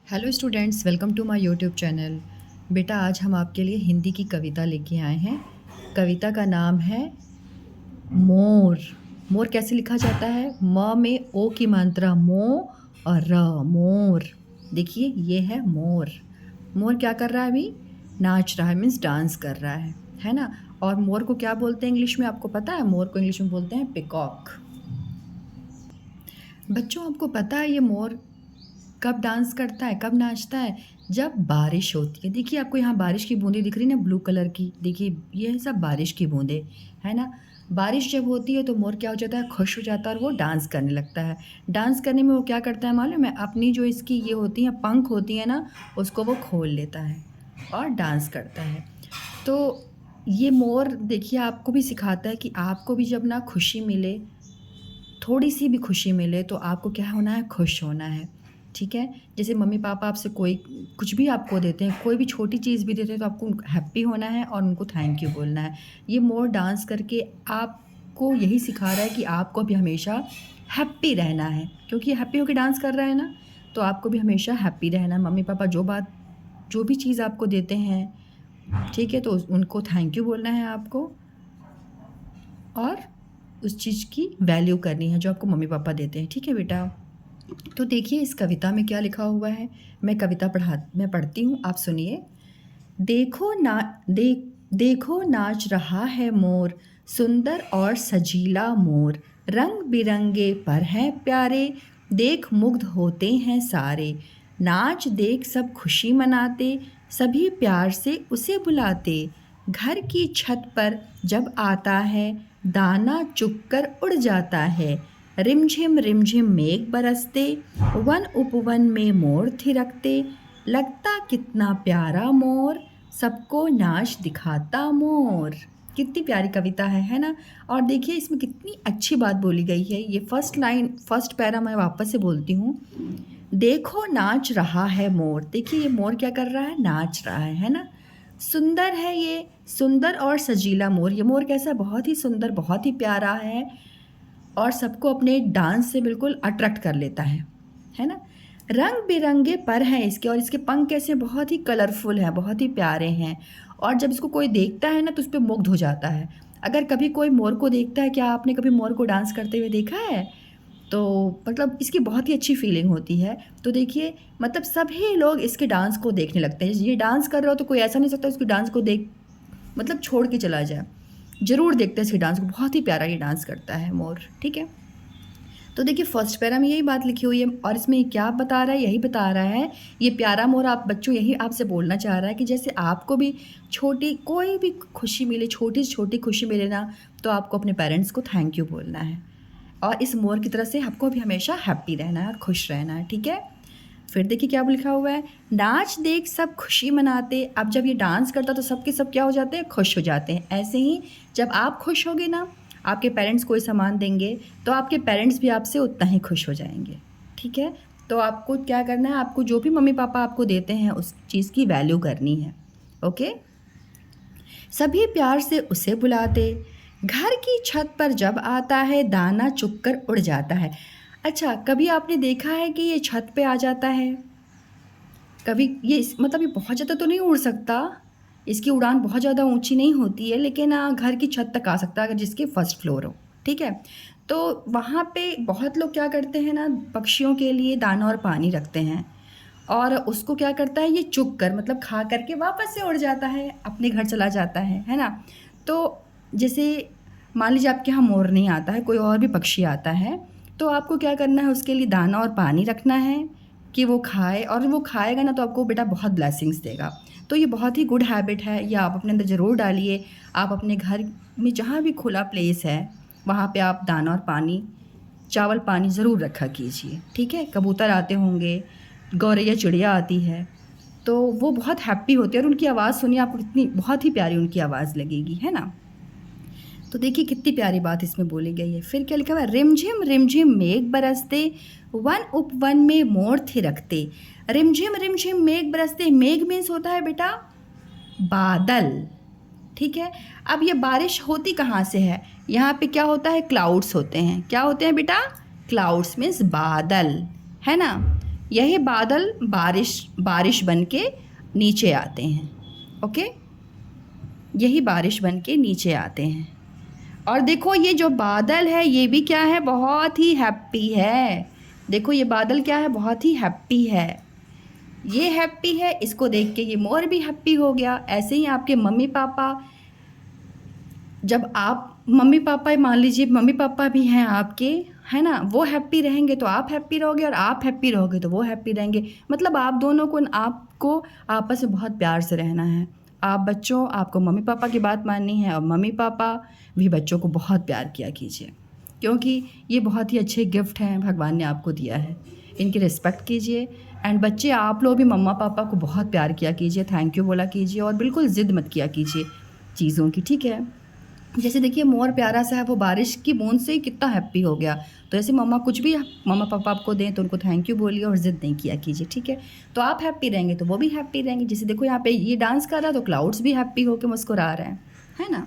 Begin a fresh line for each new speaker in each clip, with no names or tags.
Hello students, welcome to my YouTube channel. बेटा, आज हम आपके लिए हिंदी की कविता लेके आए हैं। कविता का नाम है मोर। मोर कैसे लिखा जाता है? म में ओ की मात्रा मो और र, मोर। देखिए, ये है मोर। मोर क्या कर रहा है? अभी नाच रहा है, मीन्स डांस कर रहा है ना। और मोर को क्या बोलते हैं इंग्लिश में? आपको पता है? मोर को इंग्लिश में बोलते हैं पिकॉक। बच्चों, आपको पता है ये मोर कब डांस करता है, कब नाचता है? जब बारिश होती है। देखिए, आपको यहाँ बारिश की बूंदें दिख रही है ना, ब्लू कलर की। देखिए, ये है सब बारिश की बूंदें, है ना। बारिश जब होती है तो मोर क्या हो जाता है? खुश हो जाता है और वो डांस करने लगता है। डांस करने में वो क्या करता है मालूम है? अपनी जो इसकी ये होती हैं पंख होती हैं ना, उसको वो खोल लेता है और डांस करता है। तो ये मोर देखिए आपको भी सिखाता है कि आपको भी जब ना खुशी मिले, थोड़ी सी भी खुशी मिले, तो आपको क्या होना है? खुश होना है। ठीक है? जैसे मम्मी पापा आपसे कोई कुछ भी आपको देते हैं, कोई भी छोटी चीज़ भी देते हैं, तो आपको हैप्पी होना है और उनको थैंक यू बोलना है। ये मोर डांस करके आपको यही सिखा रहा है कि आपको भी हमेशा हैप्पी रहना है, क्योंकि हैप्पी होके डांस कर रहा है ना। तो आपको भी हमेशा हैप्पी रहना है। मम्मी पापा जो भी चीज़ आपको देते हैं, ठीक है, तो उनको थैंक यू बोलना है आपको, और उस चीज़ की वैल्यू करनी है जो आपको मम्मी पापा देते हैं। ठीक है बेटा? तो देखिए इस कविता में क्या लिखा हुआ है। मैं पढ़ती हूँ, आप सुनिए। देखो ना, देखो नाच रहा है मोर, सुंदर और सजीला मोर। रंग बिरंगे पर हैं प्यारे, देख मुग्ध होते हैं सारे। नाच देख सब खुशी मनाते, सभी प्यार से उसे बुलाते। घर की छत पर जब आता है, दाना चुगकर उड़ जाता है। रिमझिम मेघ बरसते, वन उपवन में मोर थिरकते। लगता कितना प्यारा मोर, सबको नाच दिखाता मोर। कितनी प्यारी कविता है ना। और देखिए इसमें कितनी अच्छी बात बोली गई है। ये फर्स्ट पैरा मैं वापस से बोलती हूँ। देखो नाच रहा है मोर। देखिए ये मोर क्या कर रहा है? नाच रहा है ना। सुंदर है ये, सुंदर और सजीला मोर। ये मोर कैसा? बहुत ही सुंदर, बहुत ही प्यारा है, और सबको अपने डांस से बिल्कुल अट्रैक्ट कर लेता है ना। रंग बिरंगे पर हैं इसके, और इसके पंख कैसे? बहुत ही कलरफुल हैं, बहुत ही प्यारे हैं। और जब इसको कोई देखता है ना तो उस पर मुग्ध हो जाता है। अगर कभी कोई मोर को देखता है, क्या आपने कभी मोर को डांस करते हुए देखा है? तो मतलब इसकी बहुत ही अच्छी फीलिंग होती है। तो देखिए, मतलब सभी लोग इसके डांस को देखने लगते हैं। ये डांस कर रहा हो तो कोई ऐसा नहीं सकता उसकी डांस को देख मतलब छोड़ के चला जाए। ज़रूर देखते हैं इसके डांस को। बहुत ही प्यारा ये डांस करता है मोर। ठीक है? तो देखिए फर्स्ट पैरा में यही बात लिखी हुई है, और इसमें क्या बता रहा है? यही बता रहा है ये प्यारा मोर। आप बच्चों यही आपसे बोलना चाह रहा है कि जैसे आपको भी छोटी कोई भी खुशी मिले, छोटी से छोटी खुशी मिले ना, तो आपको अपने पेरेंट्स को थैंक यू बोलना है, और इस मोर की तरह से आपको भी हमेशा हैप्पी रहना है और खुश रहना है। ठीक है? फिर देखिए क्या लिखा हुआ है। नाच देख सब खुशी मनाते। अब जब ये डांस करता तो सबके सब क्या हो जाते हैं? खुश हो जाते हैं। ऐसे ही जब आप खुश होगे ना, आपके पेरेंट्स कोई सामान देंगे तो आपके पेरेंट्स भी आपसे उतना ही खुश हो जाएंगे। ठीक है? तो आपको क्या करना है? आपको जो भी मम्मी पापा आपको देते हैं उस चीज़ की वैल्यू करनी है। ओके? सभी प्यार से उसे बुलाते। घर की छत पर जब आता है, दाना चुगकर उड़ जाता है। अच्छा, कभी आपने देखा है कि ये छत पे आ जाता है? कभी मतलब ये बहुत ज़्यादा तो नहीं उड़ सकता, इसकी उड़ान बहुत ज़्यादा ऊंची नहीं होती है, लेकिन घर की छत तक आ सकता है अगर जिसके फर्स्ट फ्लोर हो। ठीक है? तो वहाँ पे बहुत लोग क्या करते हैं ना, पक्षियों के लिए दाना और पानी रखते हैं, और उसको क्या करता है ये चुग कर, मतलब खा करके वापस से उड़ जाता है, अपने घर चला जाता है ना। तो जैसे मान लीजिए आपके यहाँ मोर नहीं आता है, कोई और भी पक्षी आता है, तो आपको क्या करना है? उसके लिए दाना और पानी रखना है कि वो खाए, और वो खाएगा ना तो आपको बेटा बहुत ब्लेसिंग्स देगा। तो ये बहुत ही गुड हैबिट है, ये आप अपने अंदर ज़रूर डालिए। आप अपने घर में जहाँ भी खुला प्लेस है वहाँ पे आप दाना और पानी, चावल पानी ज़रूर रखा कीजिए। ठीक है? कबूतर आते होंगे, गौरैया चिड़िया आती है, तो वो बहुत हैप्पी होते हैं, और उनकी आवाज़ सुनिए आपको कितनी बहुत ही प्यारी उनकी आवाज़ लगेगी, है ना। तो देखिए कितनी प्यारी बात इसमें बोली गई है। फिर क्या लिखा हुआ है? रिमझिम मेघ बरसते, वन उपवन में मोर थिरकते। रिमझिम मेघ बरसते। मेघ मीन्स होता है बेटा बादल। ठीक है? अब ये बारिश होती कहाँ से है? यहाँ पे क्या होता है? क्लाउड्स होते हैं। क्या होते हैं बेटा? क्लाउड्स मीन्स बादल, है ना। यही बादल बारिश बन के नीचे आते हैं। ओके, यही बारिश बन के नीचे आते हैं। और देखो ये जो बादल है ये भी क्या है, बहुत ही हैप्पी है। देखो ये बादल क्या है, बहुत ही हैप्पी है। ये हैप्पी है, इसको देख के ये मोर भी हैप्पी हो गया। ऐसे ही आपके मम्मी पापा, जब आप मम्मी पापा, मान लीजिए मम्मी पापा भी हैं आपके, है ना, वो हैप्पी रहेंगे तो आप हैप्पी रहोगे, और आप हैप्पी रहोगे तो वो हैप्पी रहेंगे। मतलब आप दोनों को, आपको आपस में बहुत प्यार से रहना है। आप बच्चों, आपको मम्मी पापा की बात माननी है, और मम्मी पापा भी बच्चों को बहुत प्यार किया कीजिए, क्योंकि ये बहुत ही अच्छे गिफ्ट हैं भगवान ने आपको दिया है। इनकी रिस्पेक्ट कीजिए। एंड बच्चे, आप लोग भी मम्मा पापा को बहुत प्यार किया कीजिए, थैंक यू बोला कीजिए, और बिल्कुल ज़िद मत किया कीजिए चीज़ों की, ठीक है। जैसे देखिए मोर प्यारा सा है, वो बारिश की बूंद से ही कितना हैप्पी हो गया। तो ऐसे मम्मा कुछ भी मम्मा पापा आपको दें तो उनको थैंक यू बोलिए, और ज़िद नहीं किया कीजिए, ठीक है। तो आप हैप्पी रहेंगे तो वो भी हैप्पी रहेंगे। जैसे देखो यहाँ पे ये डांस कर रहा है तो क्लाउड्स भी हैप्पी होकर मुस्कुरा रहे हैं, है ना।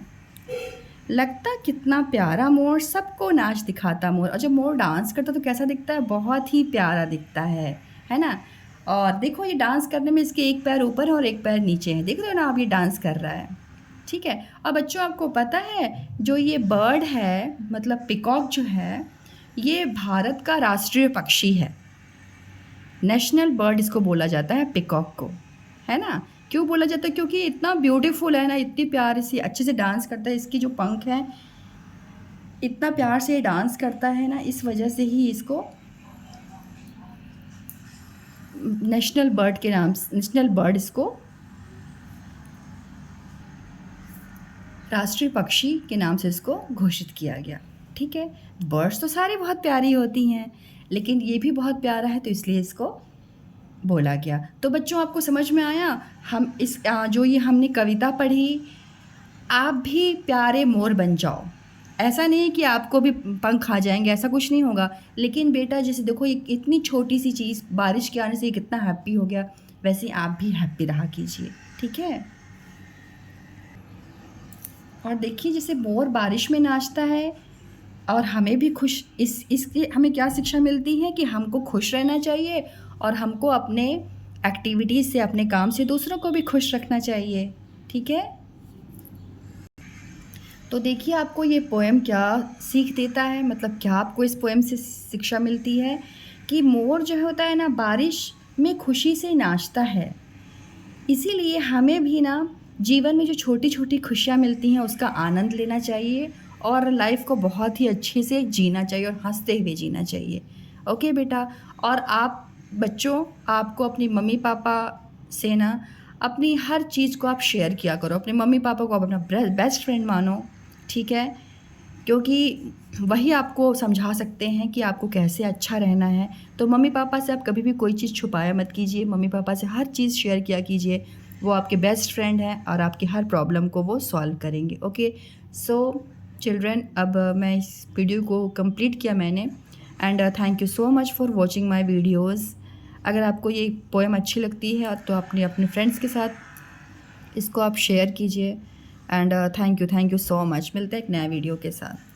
लगता कितना प्यारा मोर, सबको नाच दिखाता मोर। और जब मोर डांस करता तो कैसा दिखता है, बहुत ही प्यारा दिखता है ना। और देखो ये डांस करने में इसके एक पैर ऊपर है और एक पैर नीचे है, देख रहे हो ना आप, ये डांस कर रहा है, ठीक है। और बच्चों आपको पता है जो ये बर्ड है, मतलब पिकॉक जो है, ये भारत का राष्ट्रीय पक्षी है। नेशनल बर्ड इसको बोला जाता है, पिकॉक को, है ना। क्यों बोला जाता है, क्योंकि इतना ब्यूटीफुल है ना, इतनी प्यारी सी अच्छे से डांस करता है। इसकी जो पंख है, इतना प्यार से ये डांस करता है ना, इस वजह से ही इसको नेशनल बर्ड के नाम, नेशनल बर्ड, इसको राष्ट्रीय पक्षी के नाम से इसको घोषित किया गया, ठीक है। बर्ड्स तो सारी बहुत प्यारी होती हैं, लेकिन ये भी बहुत प्यारा है तो इसलिए इसको बोला गया। तो बच्चों आपको समझ में आया, हम इस जो ये हमने कविता पढ़ी, आप भी प्यारे मोर बन जाओ। ऐसा नहीं है कि आपको भी पंख आ जाएंगे, ऐसा कुछ नहीं होगा। लेकिन बेटा जैसे देखो ये इतनी छोटी सी चीज़, बारिश के आने से ये कितना हैप्पी हो गया, वैसे आप भी हैप्पी रहा कीजिए, ठीक है। और देखिए जैसे मोर बारिश में नाचता है, और हमें भी खुश, इसके हमें क्या शिक्षा मिलती है कि हमको खुश रहना चाहिए, और हमको अपने एक्टिविटीज़ से, अपने काम से दूसरों को भी खुश रखना चाहिए, ठीक है। तो देखिए आपको ये पोएम क्या सीख देता है, मतलब क्या आपको इस पोएम से शिक्षा मिलती है कि मोर जो होता है ना, बारिश में खुशी से नाचता है। इसीलिए हमें भी ना जीवन में जो छोटी छोटी खुशियाँ मिलती हैं उसका आनंद लेना चाहिए, और लाइफ को बहुत ही अच्छे से जीना चाहिए, और हंसते हुए जीना चाहिए। ओके बेटा। और आप बच्चों, आपको अपनी मम्मी पापा से ना अपनी हर चीज़ को आप शेयर किया करो। अपने मम्मी पापा को आप अपना बेस्ट फ्रेंड मानो, ठीक है, क्योंकि वही आपको समझा सकते हैं कि आपको कैसे अच्छा रहना है। तो मम्मी पापा से आप कभी भी कोई चीज़ छुपाया मत कीजिए, मम्मी पापा से हर चीज़ शेयर किया कीजिए। वो आपके बेस्ट फ्रेंड हैं, और आपकी हर प्रॉब्लम को वो सॉल्व करेंगे। ओके, सो चिल्ड्रन, अब मैं इस वीडियो को कंप्लीट किया मैंने, and thank you so much for watching my videos. अगर आपको ये पोएम अच्छी लगती है तो अपने फ्रेंड्स के साथ इसको आप शेयर कीजिए। And thank you so much. मिलते हैं एक नया वीडियो के साथ।